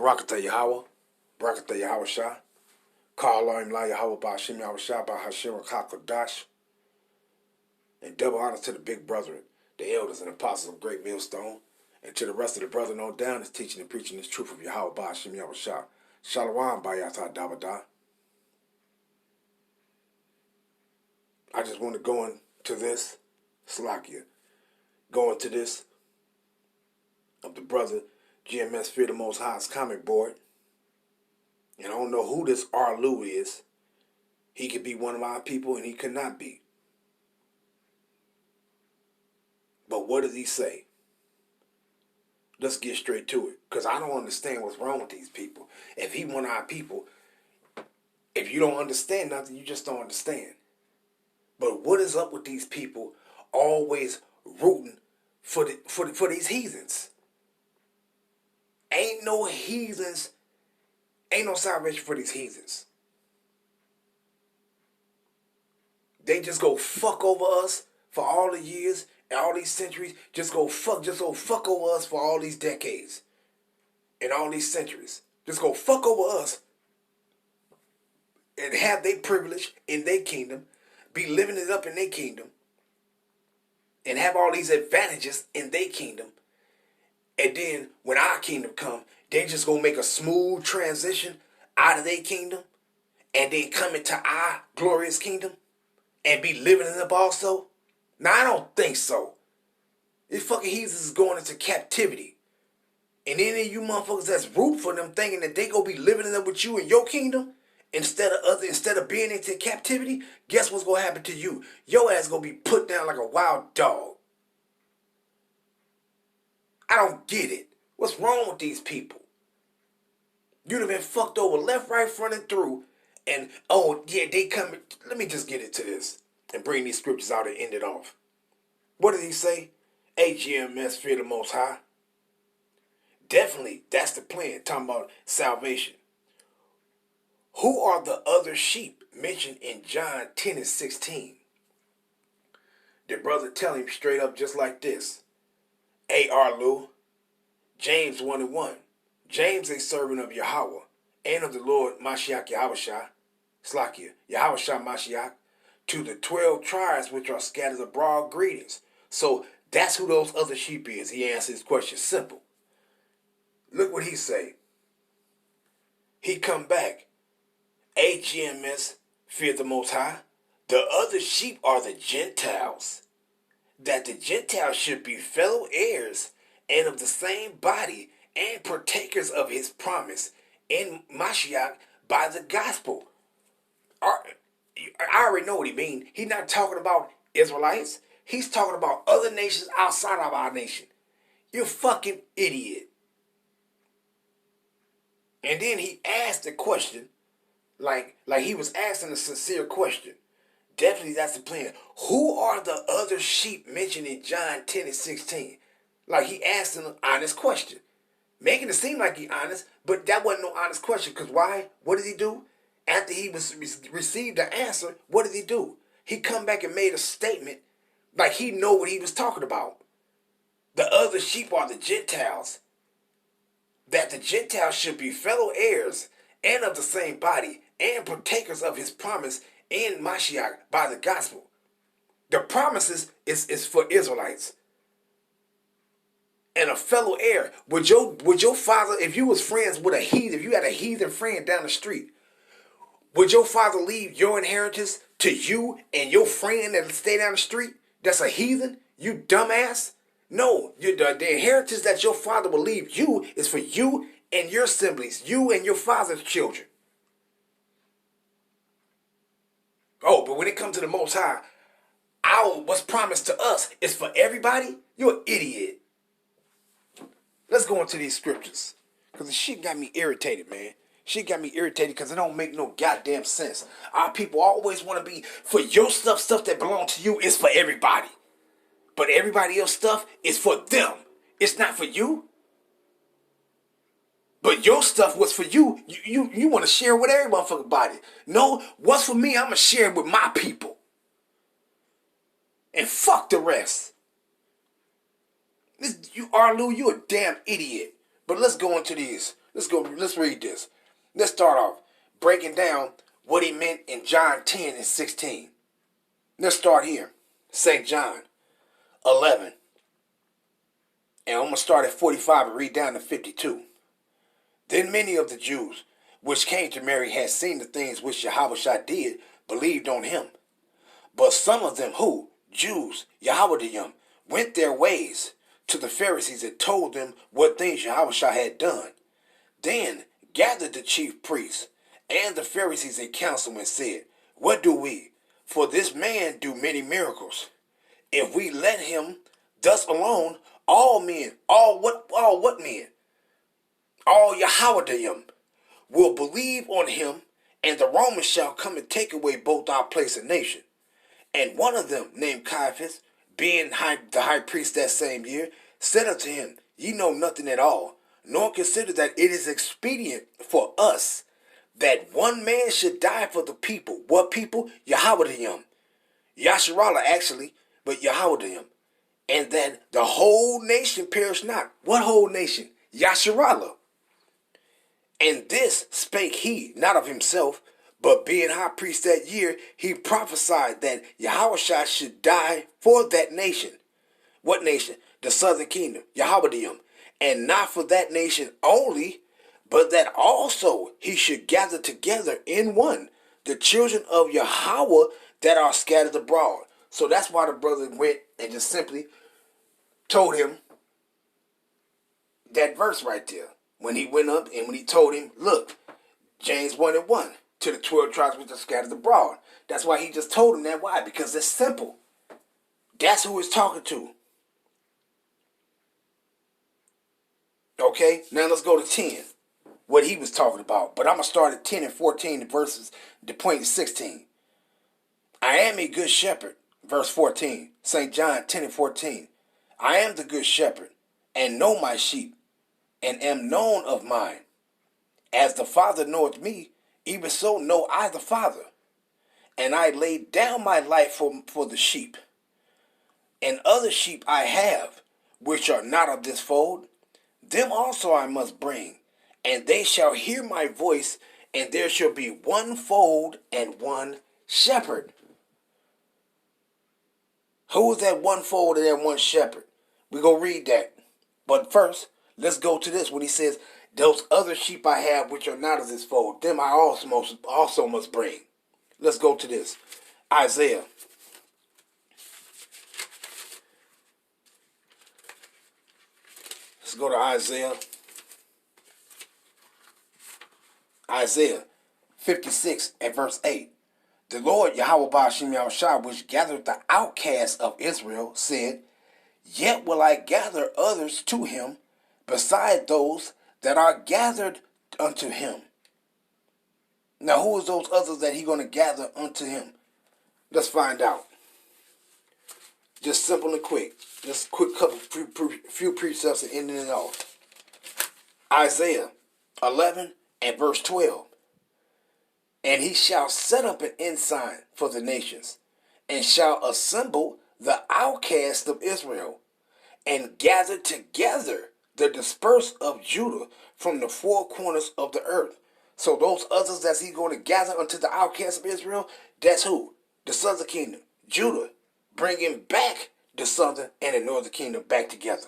Barakatah Yahweh, Barakatah Yahweh Shah, Call Elohim La Yahweh Ba'Hashem Yahweh Shah Ba'Hashem HaKadosh, and double honor to the big brethren, the elders and apostles of Great Millstone, and to the rest of the brethren on down that's teaching and preaching this truth of Yahweh Ba'Hashem Yahweh Shah. Shalom Bayatah Dabada. I just want to go into this, Slakia, go into this of the brother GMS Fear the Most High's comic board. And I don't know who this Arlu is. He could be one of our people and he could not be. But what does he say? Let's get straight to it. Because I don't understand what's wrong with these people. If he one of our people, if you don't understand nothing, you just don't understand. But what is up with these people always rooting for these heathens? Ain't no heathens, ain't no salvation for these heathens. They just go fuck over us for all the years and all these centuries. Just go fuck over us for all these decades and all these centuries. Just go fuck over us and have their privilege in their kingdom, be living it up in their kingdom, and have all these advantages in their kingdom. And then when our kingdom come, they just gonna make a smooth transition out of their kingdom and then come into our glorious kingdom and be living it up also? Now, I don't think so. These fucking heathens is going into captivity. And any of you motherfuckers that's root for them thinking that they gonna be living it up with you in your kingdom instead of being into captivity, guess what's gonna happen to you? Your ass gonna be put down like a wild dog. I don't get it. What's wrong with these people? You'd have been fucked over left, right, front, and through. And, oh, yeah, they come. Let me just get into this and bring these scriptures out and end it off. What did he say? AGMS, fear the Most High. Definitely, that's the plan. Talking about salvation. Who are the other sheep mentioned in John 10 and 16? The brother tell him straight up just like this. Arlu, James 1 and 1. James, a servant of Yahweh and of the Lord Mashiach Yahushua, Slakia, Yahushua Mashiach, to the 12 tribes which are scattered abroad, greetings. So that's who those other sheep is. He answered his question simple. Look what he say. He come back. AGMS, fear the Most High. The other sheep are the Gentiles. That the Gentiles should be fellow heirs and of the same body and partakers of his promise in Mashiach by the gospel. I already know what he means. He's not talking about Israelites. He's talking about other nations outside of our nation. You fucking idiot. And then he asked the question, like he was asking a sincere question. Definitely that's the plan. Who are the other sheep mentioned in John 10 and 16? Like he asked an honest question. Making it seem like he honest, but that wasn't no honest question. Because why? What did he do? After he received the answer, what did he do? He come back and made a statement like he know what he was talking about. The other sheep are the Gentiles. That the Gentiles should be fellow heirs and of the same body and partakers of his promise in Mashiach by the gospel. The promises is for Israelites. And a fellow heir. Would your father, if you was friends with a heathen, if you had a heathen friend down the street, would your father leave your inheritance to you and your friend that stay down the street that's a heathen? You dumbass? No, the inheritance that your father will leave you is for you and your siblings, you and your father's children. Oh, but when it comes to the Most High, what's promised to us is for everybody? You're an idiot. Let's go into these scriptures. Because the shit got me irritated, man. Shit got me irritated because it don't make no goddamn sense. Our people always want to be, for your stuff that belongs to you is for everybody. But everybody else stuff is for them. It's not for you. But your stuff was for you. You want to share with every motherfucking body. No, what's for me, I'm going to share it with my people. And fuck the rest. You Arlu, you a damn idiot. But let's go into these. Let's read this. Let's start off breaking down what he meant in John 10 and 16. Let's start here. St. John 11. And I'm going to start at 45 and read down to 52. Then many of the Jews which came to Mary had seen the things which Yahushua did, believed on him. But some of them who, Jews, Yahudim, went their ways to the Pharisees and told them what things Yahushua had done. Then gathered the chief priests and the Pharisees in council and said, what do we? For this man do many miracles. If we let him thus alone, all men, all what men? All Yahudim will believe on him, and the Romans shall come and take away both our place and nation. And one of them, named Caiaphas, being the high priest that same year, said unto him, ye know nothing at all, nor consider that it is expedient for us that one man should die for the people. What people? Yahudim. Yasharallah actually, but Yahudim. And that the whole nation perish not. What whole nation? Yasharallah. And this spake he, not of himself, but being high priest that year, he prophesied that Yahushua should die for that nation. What nation? The southern kingdom, Yahudim. And not for that nation only, but that also he should gather together in one the children of Yahweh that are scattered abroad. So that's why the brother went and just simply told him that verse right there. When he went up and when he told him, look, James 1 and 1, to the 12 tribes which are scattered abroad. That's why he just told him that. Why? Because it's simple. That's who he's talking to. Okay, now let's go to 10. What he was talking about. But I'm going to start at 10 and 14 verses, the point is 16. I am a good shepherd, verse 14. St. John 10 and 14. I am the good shepherd, and know my sheep, and am known of mine. As the Father knoweth me, even so know I the Father. And I lay down my life for the sheep. And other sheep I have, which are not of this fold, them also I must bring, and they shall hear my voice, and there shall be one fold and one shepherd. Who is that one fold and that one shepherd? We're going to read that. But first, let's go to this when he says, those other sheep I have which are not of this fold, them I also must bring. Let's go to this. Isaiah. Let's go to Isaiah. Isaiah 56 and verse 8. The Lord Yahweh Ba'ashem Yahushua, which gathered the outcasts of Israel, said, yet will I gather others to him, beside those that are gathered unto him. Now, who is those others that he's going to gather unto him? Let's find out. Just simple and quick. Just quick couple few precepts and ending it off. Isaiah 11 and verse 12. And he shall set up an ensign for the nations, and shall assemble the outcasts of Israel, and gather together the dispersed of Judah from the four corners of the earth. So those others that he's going to gather unto the outcasts of Israel, that's who? The southern kingdom, Judah, bringing back the southern and the northern kingdom back together.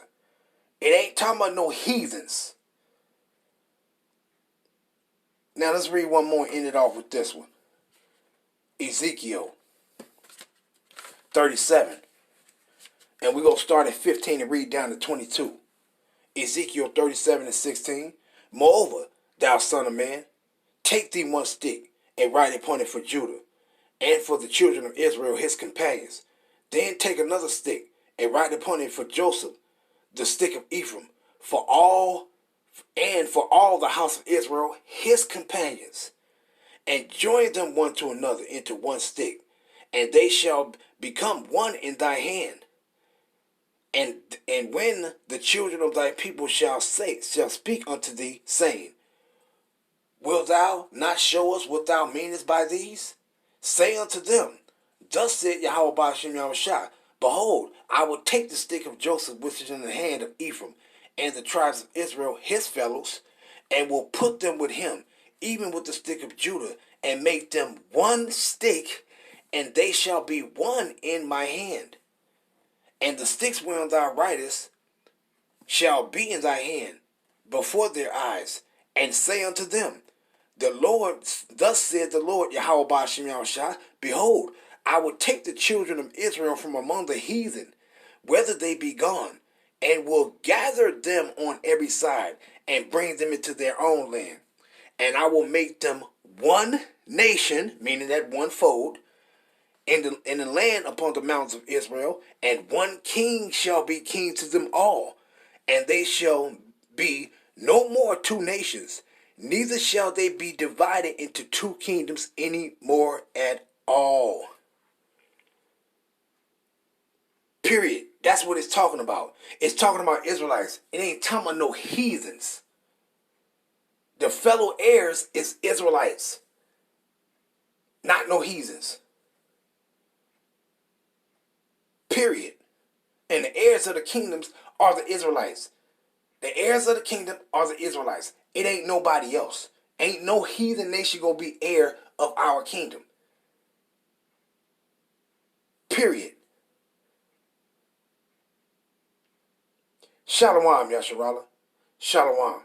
It ain't talking about no heathens. Now let's read one more and end it off with this one. Ezekiel 37. And we're going to start at 15 and read down to 22. Ezekiel 37 and 16. Moreover, thou son of man, take thee one stick and write upon it for Judah, and for the children of Israel his companions. Then take another stick and write upon it for Joseph, the stick of Ephraim, for all the house of Israel his companions, and join them one to another into one stick, and they shall become one in thy hand. And when the children of thy people shall speak unto thee, saying, wilt thou not show us what thou meanest by these? Say unto them, thus said Yahweh Ba'ashem Yahushua, behold, I will take the stick of Joseph which is in the hand of Ephraim, and the tribes of Israel his fellows, and will put them with him, even with the stick of Judah, and make them one stick, and they shall be one in my hand. And the sticks whereon thou writest shall be in thy hand before their eyes, and say unto them, the Lord, thus said the Lord, Yahweh Ba'ashem Yahushua, behold, I will take the children of Israel from among the heathen, whether they be gone, and will gather them on every side, and bring them into their own land. And I will make them one nation, meaning that one fold, in the land upon the mountains of Israel, and one king shall be king to them all, and they shall be no more two nations, neither shall they be divided into two kingdoms any more at all. Period. That's what it's talking about. It's talking about Israelites. It ain't talking about no heathens. The fellow heirs is Israelites, not no heathens. Period. And the heirs of the kingdoms are the Israelites. The heirs of the kingdom are the Israelites. It ain't nobody else. Ain't no heathen nation gonna be heir of our kingdom. Period. Shalom, Yasharallah. Shalom.